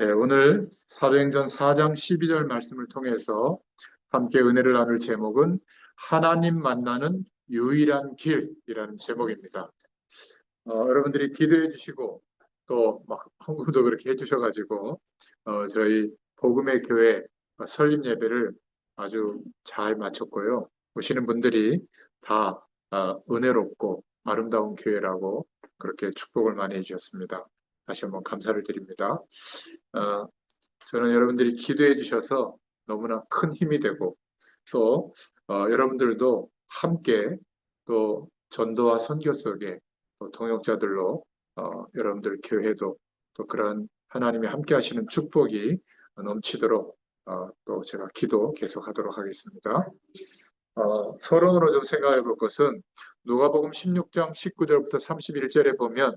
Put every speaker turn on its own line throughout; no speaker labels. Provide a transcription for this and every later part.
네, 오늘 사도행전 4장 12절 말씀을 통해서 함께 은혜를 나눌 제목은 하나님 만나는 유일한 길이라는 제목입니다. 여러분들이 기도해 주시고 또 막 헌금도 그렇게 해주셔가지고 저희 복음의 교회 설립 예배를 아주 잘 마쳤고요. 오시는 분들이 다 은혜롭고 아름다운 교회라고 그렇게 축복을 많이 해주셨습니다. 다시 한번 감사를 드립니다. 어, 저는 여러분들이 기도해 주셔서 너무나 큰 힘이 되고 또 여러분들도 함께 또 전도와 선교 속에 또 동역자들로 여러분들 교회도 또 그런 하나님이 함께 하시는 축복이 넘치도록 또 제가 기도 계속하도록 하겠습니다. 서론으로 좀 생각해 볼 것은 누가복음 16장 19절부터 31절에 보면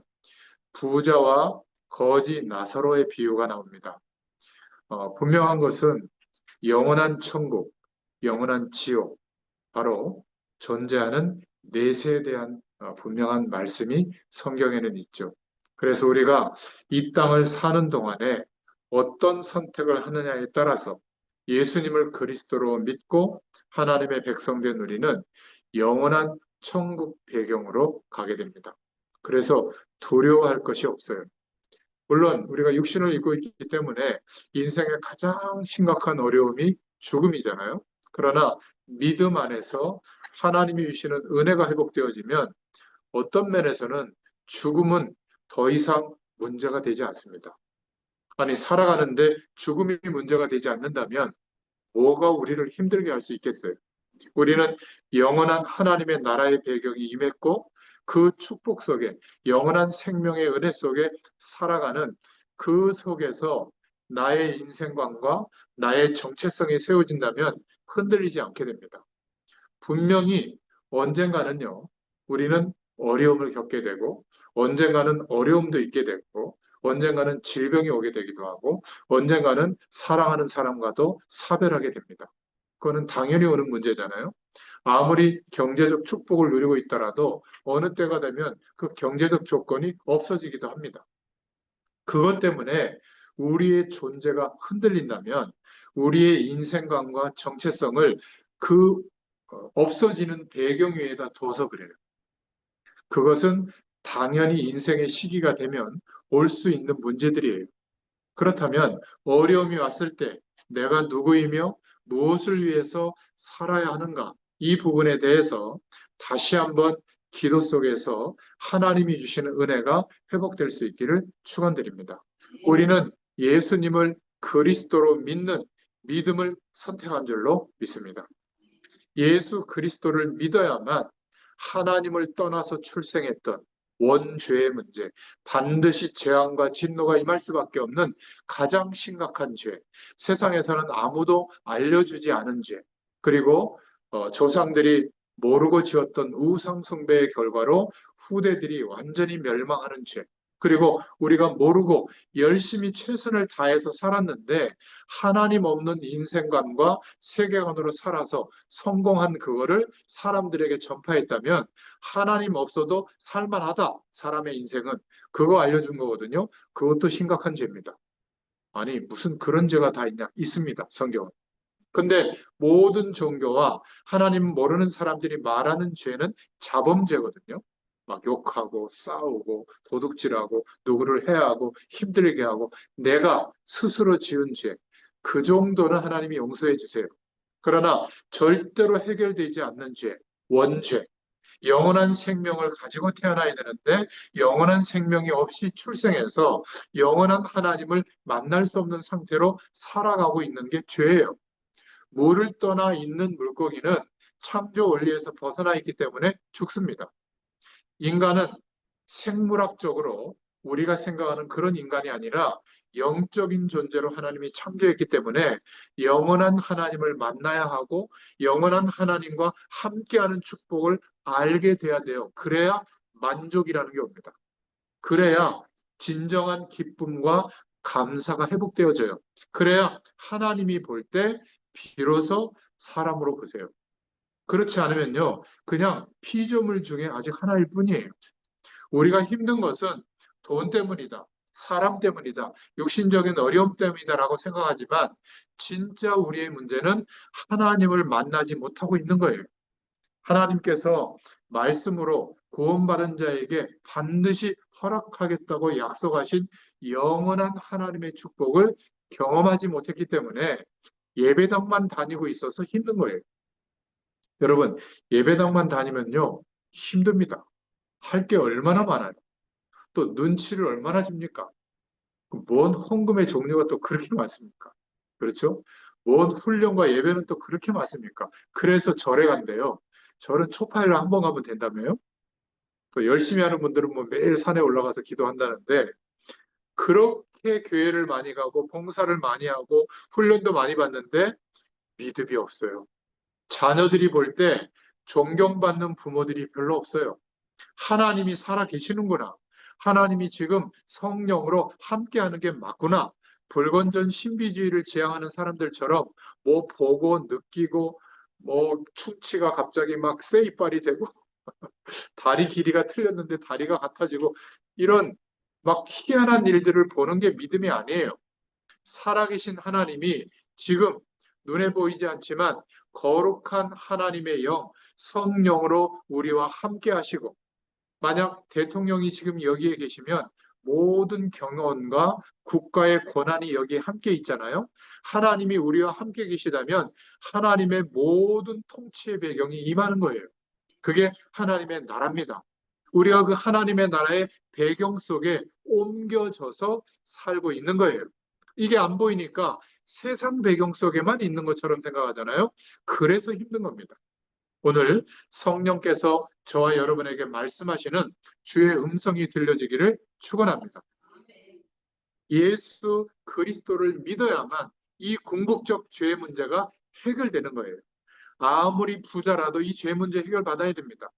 부자와 거지 나사로의 비유가 나옵니다. 분명한 것은 영원한 천국, 영원한 지옥, 바로 존재하는 내세에 대한 분명한 말씀이 성경에는 있죠. 그래서 우리가 이 땅을 사는 동안에 어떤 선택을 하느냐에 따라서 예수님을 그리스도로 믿고 하나님의 백성된 우리는 영원한 천국 배경으로 가게 됩니다. 그래서 두려워할 것이 없어요. 물론 우리가 육신을 입고 있기 때문에 인생의 가장 심각한 어려움이 죽음이잖아요. 그러나 믿음 안에서 하나님이 주시는 은혜가 회복되어지면 어떤 면에서는 죽음은 더 이상 문제가 되지 않습니다. 아니, 살아가는데 죽음이 문제가 되지 않는다면 뭐가 우리를 힘들게 할 수 있겠어요? 우리는 영원한 하나님의 나라의 배경이 임했고 그 축복 속에 영원한 생명의 은혜 속에 살아가는 그 속에서 나의 인생관과 나의 정체성이 세워진다면 흔들리지 않게 됩니다. 분명히 언젠가는요, 우리는 어려움을 겪게 되고, 언젠가는 어려움도 있게 되고, 언젠가는 질병이 오게 되기도 하고, 언젠가는 사랑하는 사람과도 사별하게 됩니다. 그거는 당연히 오는 문제잖아요. 아무리 경제적 축복을 누리고 있더라도 어느 때가 되면 그 경제적 조건이 없어지기도 합니다. 그것 때문에 우리의 존재가 흔들린다면 우리의 인생관과 정체성을 그 없어지는 배경 위에다 둬서 그래요. 그것은 당연히 인생의 시기가 되면 올 수 있는 문제들이에요. 그렇다면 어려움이 왔을 때 내가 누구이며 무엇을 위해서 살아야 하는가? 이 부분에 대해서 다시 한번 기도 속에서 하나님이 주시는 은혜가 회복될 수 있기를 축원드립니다. 우리는 예수님을 그리스도로 믿는 믿음을 선택한 줄로 믿습니다. 예수 그리스도를 믿어야만 하나님을 떠나서 출생했던 원죄의 문제, 반드시 재앙과 진노가 임할 수밖에 없는 가장 심각한 죄, 세상에서는 아무도 알려주지 않은 죄, 그리고 조상들이 모르고 지었던 우상숭배의 결과로 후대들이 완전히 멸망하는 죄, 그리고 우리가 모르고 열심히 최선을 다해서 살았는데 하나님 없는 인생관과 세계관으로 살아서 성공한 그거를 사람들에게 전파했다면 하나님 없어도 살만하다. 사람의 인생은 그거 알려준 거거든요. 그것도 심각한 죄입니다. 아니 무슨 그런 죄가 다 있냐? 있습니다. 성경은. 근데 모든 종교와 하나님 모르는 사람들이 말하는 죄는 자범죄거든요. 막 욕하고 싸우고 도둑질하고 누구를 해하고 힘들게 하고 내가 스스로 지은 죄. 그 정도는 하나님이 용서해 주세요. 그러나 절대로 해결되지 않는 죄, 원죄. 영원한 생명을 가지고 태어나야 되는데 영원한 생명이 없이 출생해서 영원한 하나님을 만날 수 없는 상태로 살아가고 있는 게 죄예요. 물을 떠나 있는 물고기는 창조 원리에서 벗어나 있기 때문에 죽습니다. 인간은 생물학적으로 우리가 생각하는 그런 인간이 아니라 영적인 존재로 하나님이 창조했기 때문에 영원한 하나님을 만나야 하고 영원한 하나님과 함께하는 축복을 알게 돼야 돼요. 그래야 만족이라는 게 옵니다. 그래야 진정한 기쁨과 감사가 회복되어져요. 그래야 하나님이 볼 때 비로소 사람으로 보세요. 그렇지 않으면요, 그냥 피조물 중에 아직 하나일 뿐이에요. 우리가 힘든 것은 돈 때문이다. 사람 때문이다, 육신적인 어려움 때문이다라고 생각하지만 진짜 우리의 문제는 하나님을 만나지 못하고 있는 거예요. 하나님께서 말씀으로 구원받은 자에게 반드시 허락하겠다고 약속하신 영원한 하나님의 축복을 경험하지 못했기 때문에 예배당만 다니고 있어서 힘든 거예요. 여러분, 예배당만 다니면요, 힘듭니다. 할 게 얼마나 많아요. 또 눈치를 얼마나 줍니까? 뭔 헌금의 종류가 또 그렇게 많습니까? 그렇죠? 뭔 훈련과 예배는 또 그렇게 많습니까? 그래서 절에 간대요. 절은 초파일로 한 번 가면 된다며요? 또 열심히 하는 분들은 뭐 매일 산에 올라가서 기도한다는데, 그렇게 교회를 많이 가고 봉사를 많이 하고 훈련도 많이 받는데 믿음이 없어요. 자녀들이 볼 때 존경받는 부모들이 별로 없어요. 하나님이 살아 계시는구나. 하나님이 지금 성령으로 함께하는 게 맞구나. 불건전 신비주의를 지향하는 사람들처럼 뭐 보고 느끼고 뭐 충치가 갑자기 막 쇠이빨이 되고 다리 길이가 틀렸는데 다리가 같아지고 이런 막 희한한 일들을 보는 게 믿음이 아니에요. 살아계신 하나님이 지금 눈에 보이지 않지만 거룩한 하나님의 영, 성령으로 우리와 함께 하시고, 만약 대통령이 지금 여기에 계시면 모든 경원과 국가의 권한이 여기에 함께 있잖아요. 하나님이 우리와 함께 계시다면 하나님의 모든 통치의 배경이 임하는 거예요. 그게 하나님의 나라입니다. 우리가 그 하나님의 나라의 배경 속에 옮겨져서 살고 있는 거예요. 이게 안 보이니까 세상 배경 속에만 있는 것처럼 생각하잖아요. 그래서 힘든 겁니다. 오늘 성령께서 저와 여러분에게 말씀하시는 주의 음성이 들려지기를 축원합니다. 예수 그리스도를 믿어야만 이 궁극적 죄 문제가 해결되는 거예요. 아무리 부자라도 이 죄 문제 해결받아야 됩니다.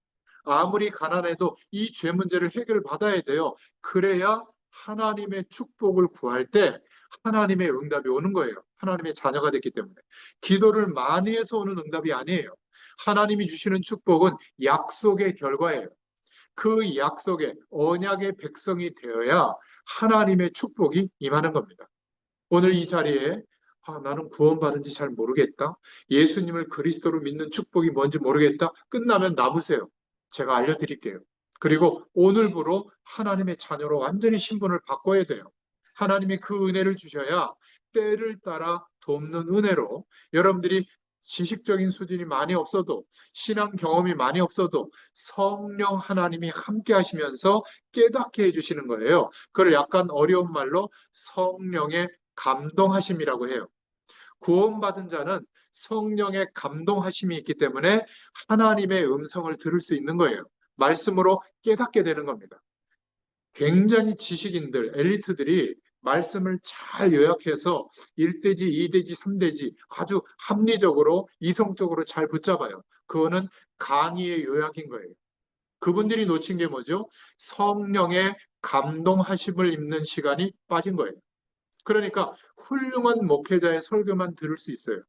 아무리 가난해도 이 죄 문제를 해결받아야 돼요. 그래야 하나님의 축복을 구할 때 하나님의 응답이 오는 거예요. 하나님의 자녀가 됐기 때문에. 기도를 많이 해서 오는 응답이 아니에요. 하나님이 주시는 축복은 약속의 결과예요. 그 약속의 언약의 백성이 되어야 하나님의 축복이 임하는 겁니다. 오늘 이 자리에 나는 구원받은지 잘 모르겠다. 예수님을 그리스도로 믿는 축복이 뭔지 모르겠다. 끝나면 나부세요. 제가 알려드릴게요. 그리고 오늘부로 하나님의 자녀로 완전히 신분을 바꿔야 돼요. 하나님이 그 은혜를 주셔야 때를 따라 돕는 은혜로 여러분들이 지식적인 수준이 많이 없어도 신앙 경험이 많이 없어도 성령 하나님이 함께 하시면서 깨닫게 해주시는 거예요. 그걸 약간 어려운 말로 성령의 감동하심이라고 해요. 구원받은 자는 성령의 감동하심이 있기 때문에 하나님의 음성을 들을 수 있는 거예요. 말씀으로 깨닫게 되는 겁니다. 굉장히 지식인들, 엘리트들이 말씀을 잘 요약해서 1대지, 2대지, 3대지 아주 합리적으로, 이성적으로 잘 붙잡아요. 그거는 강의의 요약인 거예요. 그분들이 놓친 게 뭐죠? 성령의 감동하심을 입는 시간이 빠진 거예요. 그러니까 훌륭한 목회자의 설교만 들을 수 있어요.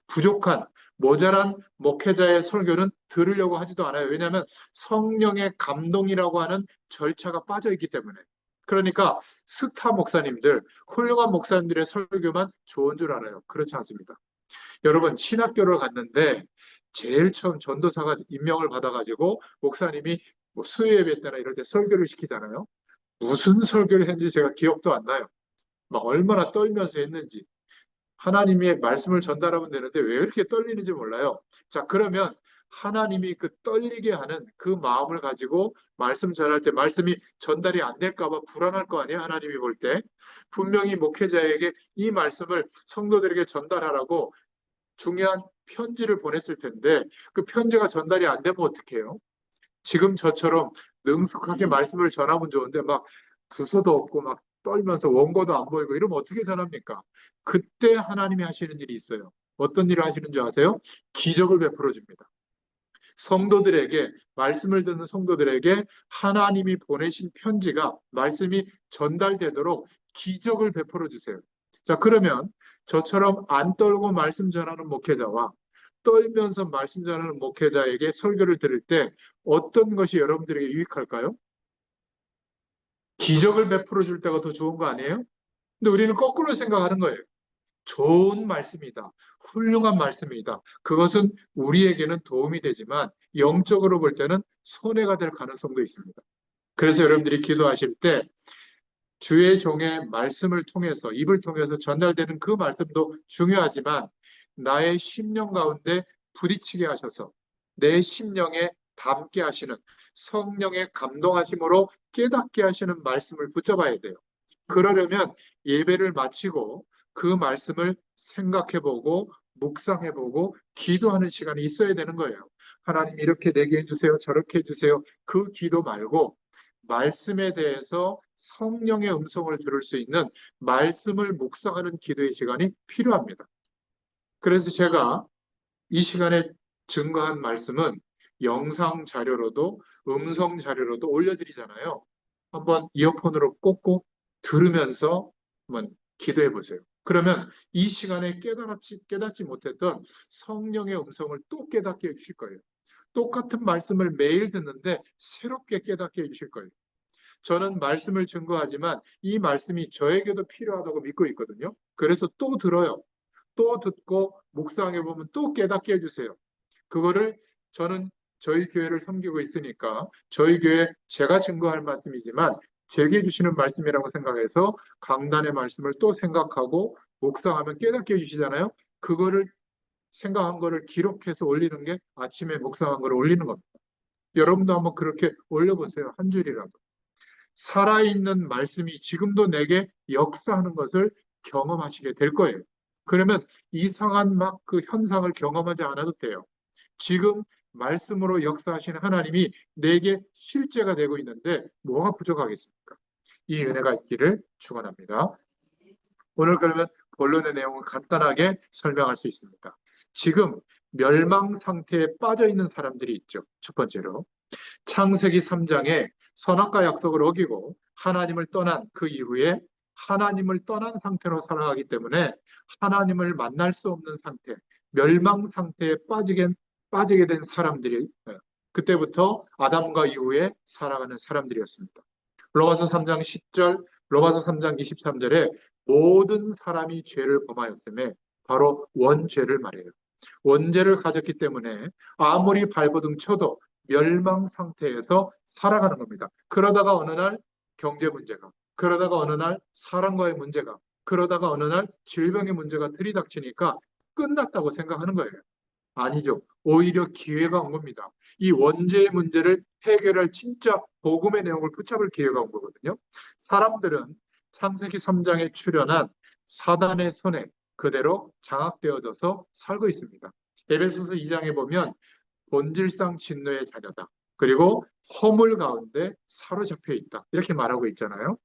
부족한, 모자란 목회자의 설교는 들으려고 하지도 않아요. 왜냐하면 성령의 감동이라고 하는 절차가 빠져 있기 때문에. 그러니까 스타 목사님들, 훌륭한 목사님들의 설교만 좋은 줄 알아요. 그렇지 않습니다. 여러분, 신학교를 갔는데 제일 처음 전도사가 임명을 받아가지고 목사님이 뭐 수요예배 때나 이럴 때 설교를 시키잖아요. 무슨 설교를 했는지 제가 기억도 안 나요. 막 얼마나 떨면서 했는지. 하나님의 말씀을 전달하면 되는데 왜 이렇게 떨리는지 몰라요. 자, 그러면 하나님이 그 떨리게 하는 그 마음을 가지고 말씀 전할 때 말씀이 전달이 안 될까 봐 불안할 거 아니에요. 하나님이 볼 때. 분명히 목회자에게 이 말씀을 성도들에게 전달하라고 중요한 편지를 보냈을 텐데 그 편지가 전달이 안 되면 어떡해요? 지금 저처럼 능숙하게 말씀을 전하면 좋은데 막 주소도 없고 막 떨면서 원고도 안 보이고 이러면 어떻게 전합니까? 그때 하나님이 하시는 일이 있어요. 어떤 일을 하시는 줄 아세요? 기적을 베풀어 줍니다. 성도들에게, 말씀을 듣는 성도들에게 하나님이 보내신 편지가, 말씀이 전달되도록 기적을 베풀어 주세요. 자, 그러면 저처럼 안 떨고 말씀 전하는 목회자와 떨면서 말씀 전하는 목회자에게 설교를 들을 때 어떤 것이 여러분들에게 유익할까요? 기적을 베풀어 줄 때가 더 좋은 거 아니에요? 근데 우리는 거꾸로 생각하는 거예요. 좋은 말씀이다. 훌륭한 말씀이다. 그것은 우리에게는 도움이 되지만 영적으로 볼 때는 손해가 될 가능성도 있습니다. 그래서 여러분들이 기도하실 때 주의 종의 말씀을 통해서, 입을 통해서 전달되는 그 말씀도 중요하지만 나의 심령 가운데 부딪히게 하셔서 내 심령에 담게 하시는 성령의 감동하심으로 깨닫게 하시는 말씀을 붙잡아야 돼요. 그러려면 예배를 마치고 그 말씀을 생각해보고 묵상해보고 기도하는 시간이 있어야 되는 거예요. 하나님 이렇게 내게 해주세요. 저렇게 해주세요. 그 기도 말고 말씀에 대해서 성령의 음성을 들을 수 있는 말씀을 묵상하는 기도의 시간이 필요합니다. 그래서 제가 이 시간에 증거한 말씀은 영상 자료로도 음성 자료로도 올려드리잖아요. 한번 이어폰으로 꽂고 들으면서 한번 기도해 보세요. 그러면 이 시간에 깨닫지 못했던 성령의 음성을 또 깨닫게 해주실 거예요. 똑같은 말씀을 매일 듣는데 새롭게 깨닫게 해주실 거예요. 저는 말씀을 증거하지만 이 말씀이 저에게도 필요하다고 믿고 있거든요. 그래서 또 들어요. 또 듣고 묵상해 보면 또 깨닫게 해주세요. 그거를 저는 저희 교회를 섬기고 있으니까 저희 교회 제가 증거할 말씀이지만 제게 주시는 말씀이라고 생각해서 강단의 말씀을 또 생각하고 묵상하면 깨닫게 해주시잖아요. 그거를 생각한 거를 기록해서 올리는 게 아침에 묵상한 거를 올리는 겁니다. 여러분도 한번 그렇게 올려보세요. 한 줄이라도. 살아있는 말씀이 지금도 내게 역사하는 것을 경험하시게 될 거예요. 그러면 이상한 막 그 현상을 경험하지 않아도 돼요. 지금 말씀으로 역사하시는 하나님이 내게 실제가 되고 있는데 뭐가 부족하겠습니까? 이 은혜가 있기를 축원합니다. 오늘 그러면 본론의 내용을 간단하게 설명할 수 있습니다. 지금 멸망 상태에 빠져 있는 사람들이 있죠. 첫 번째로 창세기 3장에 선악과 약속을 어기고 하나님을 떠난 그 이후에 하나님을 떠난 상태로 살아가기 때문에 하나님을 만날 수 없는 상태, 멸망 상태에 빠지게 된 사람들이 그때부터 아담과 이후에 살아가는 사람들이었습니다. 로마서 3장 10절, 로마서 3장 23절에 모든 사람이 죄를 범하였음에 바로 원죄를 말해요. 원죄를 가졌기 때문에 아무리 발버둥 쳐도 멸망 상태에서 살아가는 겁니다. 그러다가 어느 날 경제 문제가, 그러다가 어느 날 사람과의 문제가, 그러다가 어느 날 질병의 문제가 들이닥치니까 끝났다고 생각하는 거예요. 아니죠. 오히려 기회가 온 겁니다. 이 원죄의 문제를 해결할 진짜 복음의 내용을 붙잡을 기회가 온 거거든요. 사람들은 창세기 3장에 출현한 사단의 손에 그대로 장악되어져서 살고 있습니다. 에베소서 2장에 보면 본질상 진노의 자녀다. 그리고 허물 가운데 사로잡혀 있다. 이렇게 말하고 있잖아요.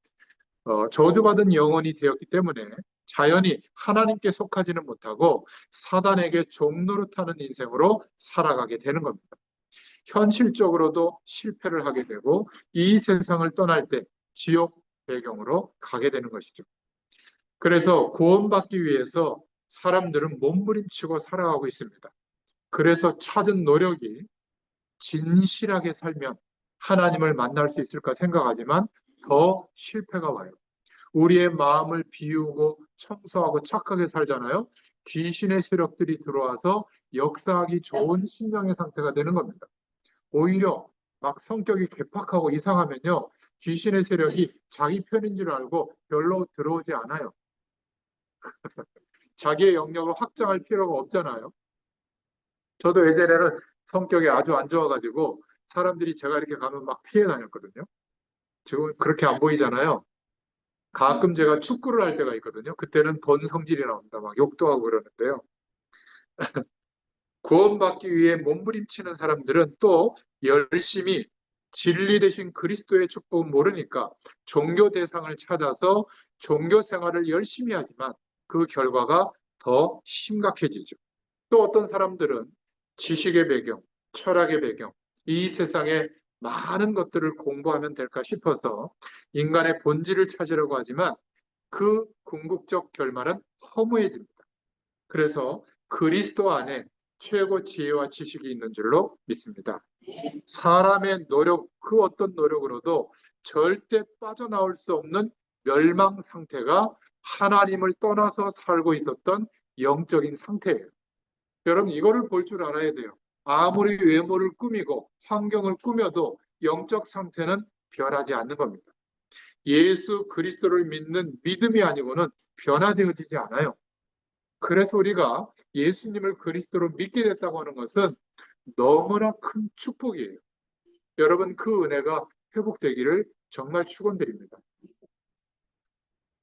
저주받은 영혼이 되었기 때문에 자연히 하나님께 속하지는 못하고 사단에게 종노릇하는 인생으로 살아가게 되는 겁니다. 현실적으로도 실패를 하게 되고 이 세상을 떠날 때 지옥 배경으로 가게 되는 것이죠. 그래서 구원받기 위해서 사람들은 몸부림치고 살아가고 있습니다. 그래서 찾은 노력이 진실하게 살면 하나님을 만날 수 있을까 생각하지만 더 실패가 와요. 우리의 마음을 비우고 청소하고 착하게 살잖아요. 귀신의 세력들이 들어와서 역사하기 좋은 심령의 상태가 되는 겁니다. 오히려 막 성격이 괴팍하고 이상하면요. 귀신의 세력이 자기 편인 줄 알고 별로 들어오지 않아요. 자기의 영역을 확장할 필요가 없잖아요. 저도 예전에는 성격이 아주 안 좋아가지고 사람들이 제가 이렇게 가면 막 피해 다녔거든요. 지금 그렇게 안 보이잖아요. 가끔 제가 축구를 할 때가 있거든요. 그때는 본 성질이 나옵니다. 막 욕도 하고 그러는데요. 구원받기 위해 몸부림치는 사람들은 또 열심히 진리 대신 그리스도의 축복은 모르니까 종교 대상을 찾아서 종교 생활을 열심히 하지만 그 결과가 더 심각해지죠. 또 어떤 사람들은 지식의 배경, 철학의 배경, 이 세상에 많은 것들을 공부하면 될까 싶어서 인간의 본질을 찾으려고 하지만 그 궁극적 결말은 허무해집니다. 그래서 그리스도 안에 최고 지혜와 지식이 있는 줄로 믿습니다. 사람의 노력, 그 어떤 노력으로도 절대 빠져나올 수 없는 멸망 상태가 하나님을 떠나서 살고 있었던 영적인 상태예요. 여러분 이거를 볼 줄 알아야 돼요. 아무리 외모를 꾸미고 환경을 꾸며도 영적 상태는 변하지 않는 겁니다. 예수 그리스도를 믿는 믿음이 아니고는 변화되어지지 않아요. 그래서 우리가 예수님을 그리스도로 믿게 됐다고 하는 것은 너무나 큰 축복이에요. 여러분 그 은혜가 회복되기를 정말 축원드립니다.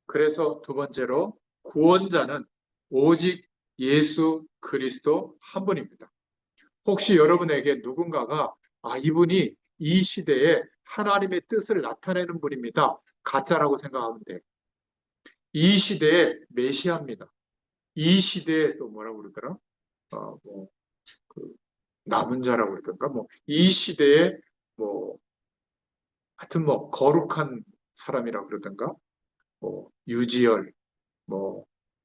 그래서 두 번째로 구원자는 오직 예수 그리스도 한 분입니다. 혹시 여러분에게 누군가가 이분이 이 시대에 하나님의 뜻을 나타내는 분입니다. 가짜라고 생각하면 돼요. 이 시대의 메시아입니다. 이 시대에 또 뭐라고 그러더라? 그 남은 자라고 그러던가 이 시대에 하여튼 거룩한 사람이라고 그러던가 유지열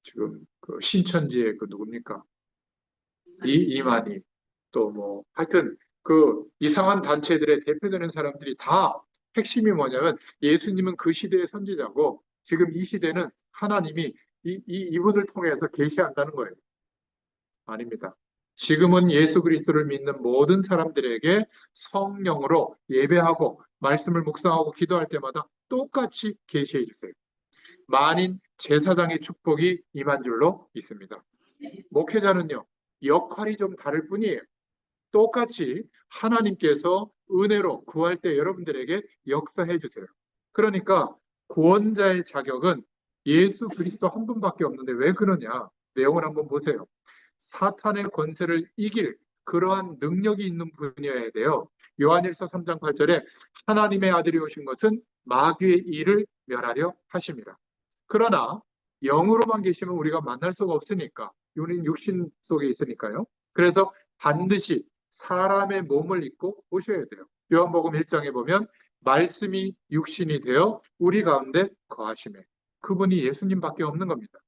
지금 그 신천지의 그 누굽니까? 이만희 또 하여튼 그 이상한 단체들의 대표되는 사람들이 다 핵심이 뭐냐면 예수님은 그 시대의 선지자고 지금 이 시대는 하나님이 이분을 통해서 계시한다는 거예요. 아닙니다. 지금은 예수 그리스도를 믿는 모든 사람들에게 성령으로 예배하고 말씀을 묵상하고 기도할 때마다 똑같이 계시해 주세요. 만인 제사장의 축복이 임한 줄로 있습니다. 목회자는요, 역할이 좀 다를 뿐이에요. 똑같이 하나님께서 은혜로 구할 때 여러분들에게 역사해 주세요. 그러니까 구원자의 자격은 예수 그리스도 한 분밖에 없는데 왜 그러냐? 내용을 한번 보세요. 사탄의 권세를 이길 그러한 능력이 있는 분이어야 돼요. 요한일서 3장 8절에 하나님의 아들이 오신 것은 마귀의 일을 멸하려 하십니다. 그러나 영으로만 계시면 우리가 만날 수가 없으니까 우리는 육신 속에 있으니까요. 그래서 반드시 사람의 몸을 입고 오셔야 돼요. 요한복음 1장에 보면 말씀이 육신이 되어 우리 가운데 거하시매 그분이 예수님밖에 없는 겁니다.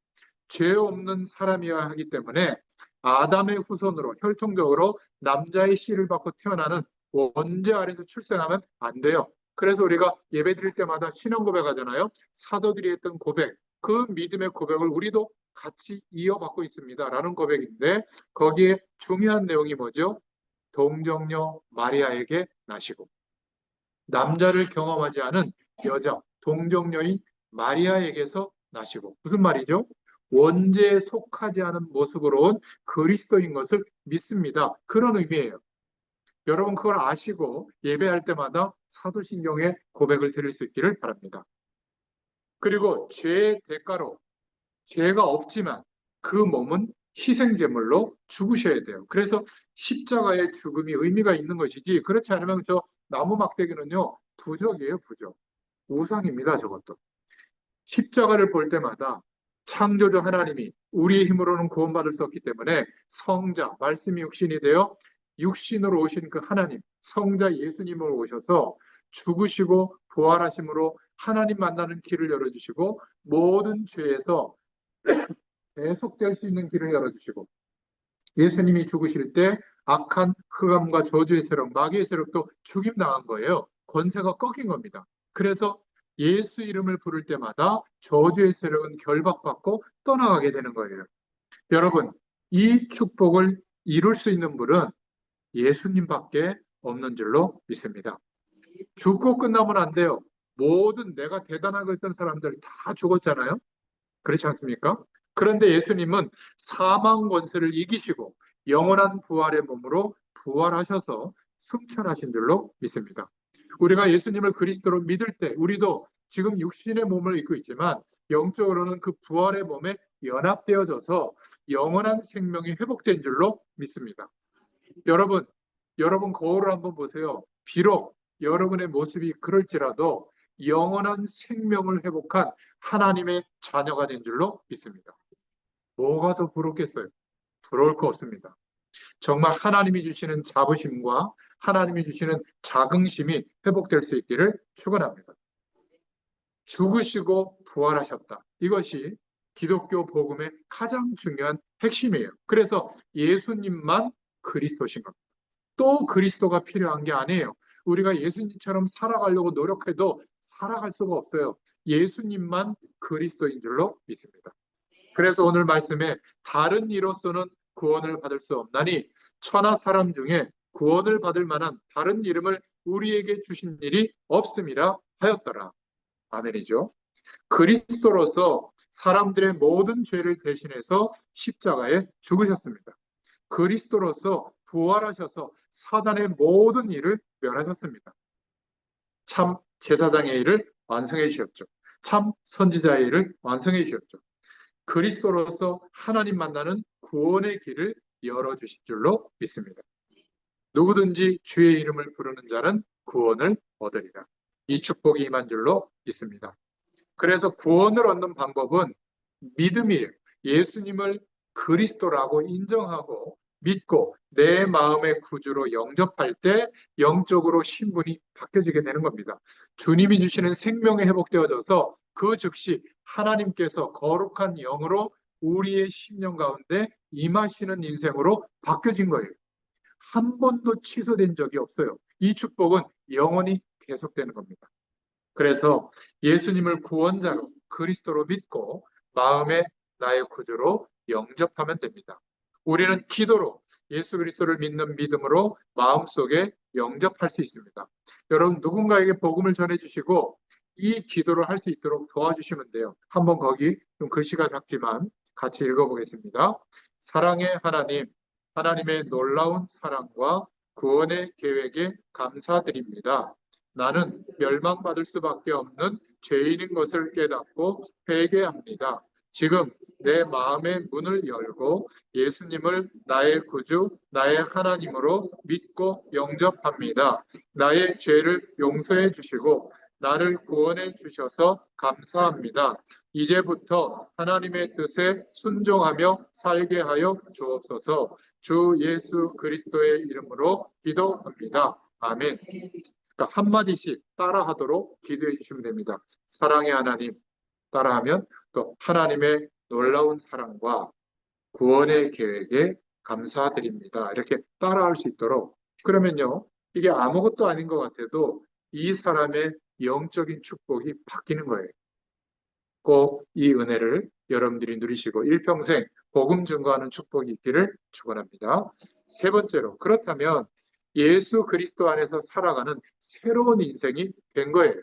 죄 없는 사람이어야 하기 때문에 아담의 후손으로 혈통적으로 남자의 씨를 받고 태어나는 원죄 아래서 출생하면 안 돼요. 그래서 우리가 예배 드릴 때마다 신앙 고백하잖아요. 사도들이 했던 고백, 그 믿음의 고백을 우리도 같이 이어받고 있습니다. 라는 고백인데 거기에 중요한 내용이 뭐죠? 동정녀 마리아에게 나시고 남자를 경험하지 않은 여자 동정녀인 마리아에게서 나시고 무슨 말이죠? 원죄에 속하지 않은 모습으로 온 그리스도인 것을 믿습니다. 그런 의미예요. 여러분 그걸 아시고 예배할 때마다 사도신경의 고백을 드릴 수 있기를 바랍니다. 그리고 죄의 대가로 죄가 없지만 그 몸은 희생제물로 죽으셔야 돼요. 그래서 십자가의 죽음이 의미가 있는 것이지 그렇지 않으면 저 나무 막대기는요 부적이에요. 부적. 우상입니다. 저것도. 십자가를 볼 때마다 창조주 하나님이 우리의 힘으로는 구원받을 수 없기 때문에 성자, 말씀이 육신이 되어 육신으로 오신 그 하나님, 성자 예수님으로 오셔서 죽으시고 부활하심으로 하나님 만나는 길을 열어주시고 모든 죄에서 계속될 수 있는 길을 열어주시고 예수님이 죽으실 때 악한 흑암과 저주의 세력, 마귀의 세력도 죽임당한 거예요. 권세가 꺾인 겁니다. 그래서 예수 이름을 부를 때마다 저주의 세력은 결박받고 떠나가게 되는 거예요. 여러분, 이 축복을 이룰 수 있는 분은 예수님밖에 없는 줄로 믿습니다. 죽고 끝나면 안 돼요. 모든 내가 대단하고 했던 사람들 다 죽었잖아요. 그렇지 않습니까? 그런데 예수님은 사망 권세를 이기시고 영원한 부활의 몸으로 부활하셔서 승천하신 줄로 믿습니다. 우리가 예수님을 그리스도로 믿을 때 우리도 지금 육신의 몸을 입고 있지만 영적으로는 그 부활의 몸에 연합되어져서 영원한 생명이 회복된 줄로 믿습니다. 여러분 거울을 한번 보세요. 비록 여러분의 모습이 그럴지라도 영원한 생명을 회복한 하나님의 자녀가 된 줄로 믿습니다. 뭐가 더 부럽겠어요? 부러울 거 없습니다. 정말 하나님이 주시는 자부심과 하나님이 주시는 자긍심이 회복될 수 있기를 축원합니다. 죽으시고 부활하셨다. 이것이 기독교 복음의 가장 중요한 핵심이에요. 그래서 예수님만 그리스도신 겁니다. 또 그리스도가 필요한 게 아니에요. 우리가 예수님처럼 살아가려고 노력해도 살아갈 수가 없어요. 예수님만 그리스도인 줄로 믿습니다. 그래서 오늘 말씀에 다른 이로서는 구원을 받을 수 없나니 천하 사람 중에 구원을 받을 만한 다른 이름을 우리에게 주신 일이 없음이라 하였더라. 아멘이죠. 그리스도로서 사람들의 모든 죄를 대신해서 십자가에 죽으셨습니다. 그리스도로서 부활하셔서 사단의 모든 일을 멸하셨습니다. 참 제사장의 일을 완성해 주셨죠. 참 선지자의 일을 완성해 주셨죠. 그리스도로서 하나님 만나는 구원의 길을 열어주실 줄로 믿습니다. 누구든지 주의 이름을 부르는 자는 구원을 얻으리라. 이 축복이 임한 줄로 믿습니다. 그래서 구원을 얻는 방법은 믿음이에요. 예수님을 그리스도라고 인정하고 믿고 내 마음의 구주로 영접할 때 영적으로 신분이 바뀌어지게 되는 겁니다. 주님이 주시는 생명이 회복되어져서 그 즉시 하나님께서 거룩한 영으로 우리의 심령 가운데 임하시는 인생으로 바뀌어진 거예요. 한 번도 취소된 적이 없어요. 이 축복은 영원히 계속되는 겁니다. 그래서 예수님을 구원자로 그리스도로 믿고 마음에 나의 구주로 영접하면 됩니다. 우리는 기도로 예수 그리스도를 믿는 믿음으로 마음속에 영접할 수 있습니다. 여러분 누군가에게 복음을 전해주시고 이 기도를 할 수 있도록 도와주시면 돼요. 한번 거기 좀 글씨가 작지만 같이 읽어보겠습니다. 사랑의 하나님, 하나님의 놀라운 사랑과 구원의 계획에 감사드립니다. 나는 멸망받을 수밖에 없는 죄인인 것을 깨닫고 회개합니다. 지금 내 마음의 문을 열고 예수님을 나의 구주, 나의 하나님으로 믿고 영접합니다. 나의 죄를 용서해 주시고 나를 구원해 주셔서 감사합니다. 이제부터 하나님의 뜻에 순종하며 살게 하여 주옵소서. 주 예수 그리스도의 이름으로 기도합니다. 아멘. 그러니까 한마디씩 따라하도록 기도해 주시면 됩니다. 사랑의 하나님 따라하면 또 하나님의 놀라운 사랑과 구원의 계획에 감사드립니다. 이렇게 따라할 수 있도록 그러면요. 이게 아무것도 아닌 것 같아도 이 사람의 영적인 축복이 바뀌는 거예요. 꼭 이 은혜를 여러분들이 누리시고 일평생 복음 증거하는 축복이 있기를 축원합니다. 세 번째로 그렇다면 예수 그리스도 안에서 살아가는 새로운 인생이 된 거예요.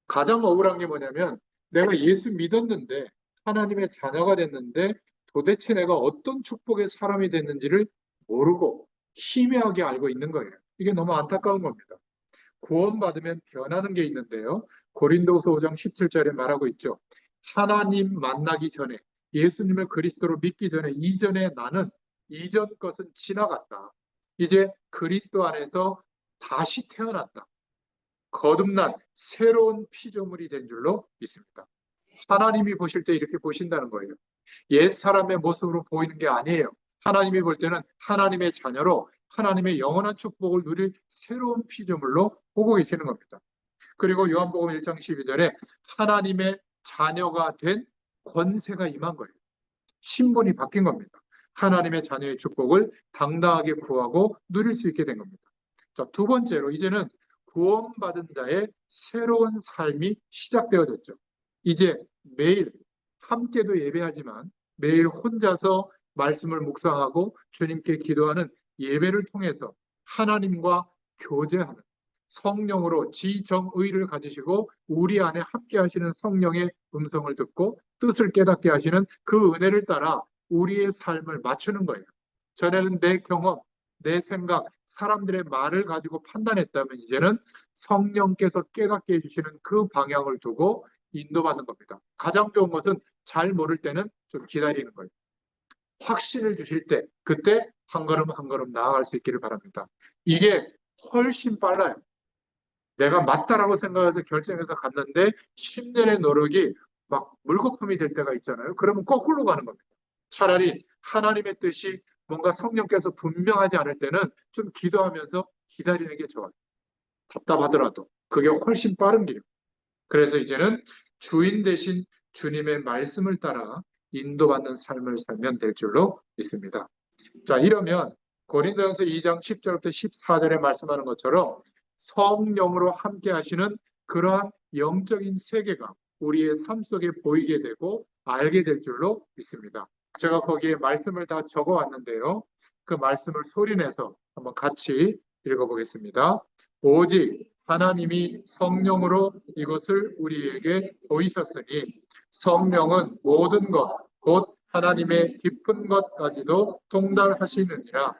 가장 억울한 게 뭐냐면 내가 예수 믿었는데 하나님의 자녀가 됐는데 도대체 내가 어떤 축복의 사람이 됐는지를 모르고 희미하게 알고 있는 거예요. 이게 너무 안타까운 겁니다. 구원받으면 변하는 게 있는데요. 고린도서 5장 17절에 말하고 있죠. 하나님 만나기 전에 예수님을 그리스도로 믿기 전에 이전에 나는 이전 것은 지나갔다. 이제 그리스도 안에서 다시 태어났다. 거듭난 새로운 피조물이 된 줄로 믿습니다. 하나님이 보실 때 이렇게 보신다는 거예요. 옛 사람의 모습으로 보이는 게 아니에요. 하나님이 볼 때는 하나님의 자녀로 하나님의 영원한 축복을 누릴 새로운 피조물로 보고 계시는 겁니다. 그리고 요한복음 1장 12절에 하나님의 자녀가 된 권세가 임한 거예요. 신분이 바뀐 겁니다. 하나님의 자녀의 축복을 당당하게 구하고 누릴 수 있게 된 겁니다. 자, 두 번째로 이제는 구원받은 자의 새로운 삶이 시작되어졌죠. 이제 매일 함께도 예배하지만 매일 혼자서 말씀을 묵상하고 주님께 기도하는 예배를 통해서 하나님과 교제하는 성령으로 지정의를 가지시고 우리 안에 함께 하시는 성령의 음성을 듣고 뜻을 깨닫게 하시는 그 은혜를 따라 우리의 삶을 맞추는 거예요. 전에는 내 경험, 내 생각, 사람들의 말을 가지고 판단했다면 이제는 성령께서 깨닫게 해주시는 그 방향을 두고 인도받는 겁니다. 가장 좋은 것은 잘 모를 때는 좀 기다리는 거예요. 확신을 주실 때 그때 한 걸음 한 걸음 나아갈 수 있기를 바랍니다. 이게 훨씬 빨라요. 내가 맞다라고 생각해서 결정해서 갔는데 10년의 노력이 막 물거품이 될 때가 있잖아요. 그러면 거꾸로 가는 겁니다. 차라리 하나님의 뜻이 뭔가 성령께서 분명하지 않을 때는 좀 기도하면서 기다리는 게 좋아요. 답답하더라도 그게 훨씬 빠른 길이에요. 그래서 이제는 주인 대신 주님의 말씀을 따라 인도받는 삶을 살면 될 줄로 믿습니다. 자, 이러면 고린도전서 2장 10절부터 14절에 말씀하는 것처럼 성령으로 함께 하시는 그러한 영적인 세계가 우리의 삶 속에 보이게 되고 알게 될 줄로 믿습니다. 제가 거기에 말씀을 다 적어 왔는데요. 그 말씀을 소리내서 한번 같이 읽어보겠습니다. 오직 하나님이 성령으로 이것을 우리에게 보이셨으니 성령은 모든 것, 곧 하나님의 깊은 것까지도 통달하시느니라.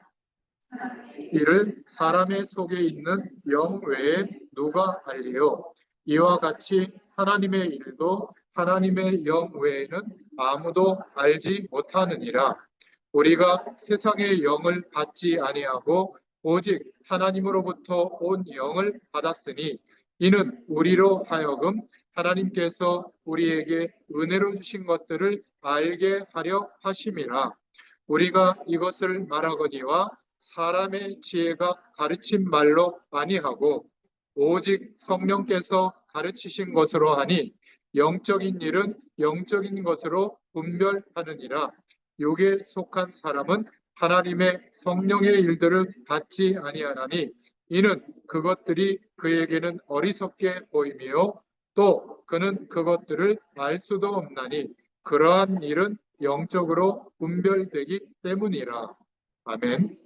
이를 사람의 속에 있는 영 외에 누가 알리요? 이와 같이 하나님의 일도 하나님의 영 외에는 아무도 알지 못하느니라. 우리가 세상의 영을 받지 아니하고 오직 하나님으로부터 온 영을 받았으니 이는 우리로 하여금 하나님께서 우리에게 은혜로 주신 것들을 알게 하려 하심이라. 우리가 이것을 말하거니와 사람의 지혜가 가르친 말로 아니하고 오직 성령께서 가르치신 것으로 하니 영적인 일은 영적인 것으로 분별하느니라. 육에 속한 사람은 하나님의 성령의 일들을 받지 아니하나니 이는 그것들이 그에게는 어리석게 보이며 또 그는 그것들을 알 수도 없나니 그러한 일은 영적으로 분별되기 때문이라. 아멘.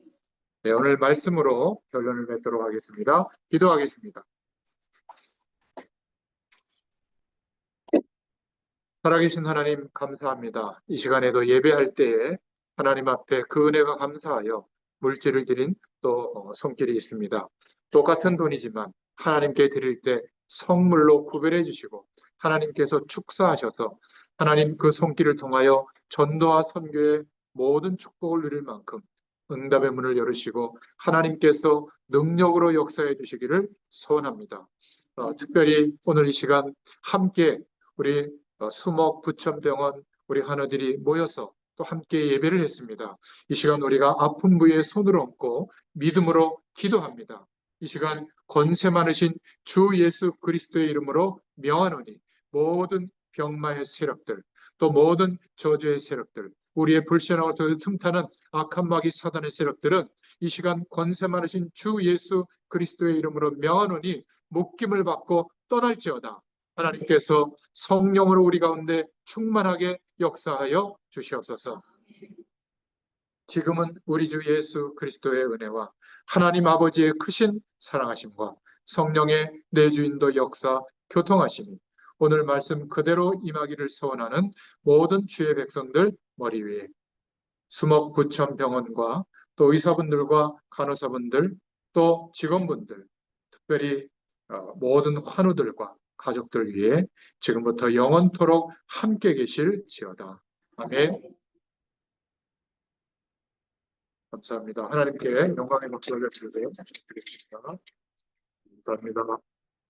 네, 오늘 말씀으로 결론을 맺도록 하겠습니다. 기도하겠습니다. 살아계신 하나님 감사합니다. 이 시간에도 예배할 때에 하나님 앞에 그 은혜가 감사하여 물질을 드린 또 손길이 있습니다. 똑같은 돈이지만 하나님께 드릴 때 성물로 구별해 주시고 하나님께서 축사하셔서 하나님 그 손길을 통하여 전도와 선교의 모든 축복을 누릴 만큼 응답의 문을 열으시고 하나님께서 능력으로 역사해 주시기를 소원합니다. 특별히 오늘 이 시간 함께 우리 수목 부천병원 우리 하나들이 모여서 또 함께 예배를 했습니다. 이 시간 우리가 아픈 부위에 손을 얹고 믿음으로 기도합니다. 이 시간 권세 많으신 주 예수 그리스도의 이름으로 명하노니 모든 병마의 세력들 또 모든 저주의 세력들 우리의 불신하고 틈타는 악한 마귀 사단의 세력들은 이 시간 권세 많으신 주 예수 그리스도의 이름으로 명하노니 묶임을 받고 떠날지어다. 하나님께서 성령으로 우리 가운데 충만하게 역사하여 주시옵소서. 지금은 우리 주 예수 그리스도의 은혜와 하나님 아버지의 크신 사랑하심과 성령의 내주인도 역사 교통하심이 오늘 말씀 그대로 임하기를 소원하는 모든 주의 백성들 머리 위에 수목부천병원과 또 의사분들과 간호사분들 또 직원분들 특별히 모든 환우들과 가족들 위해 지금부터 영원토록 함께 계실지어다. 아멘. 감사합니다. 하나님께 영광의 박수 올려주세요. 감사합니다.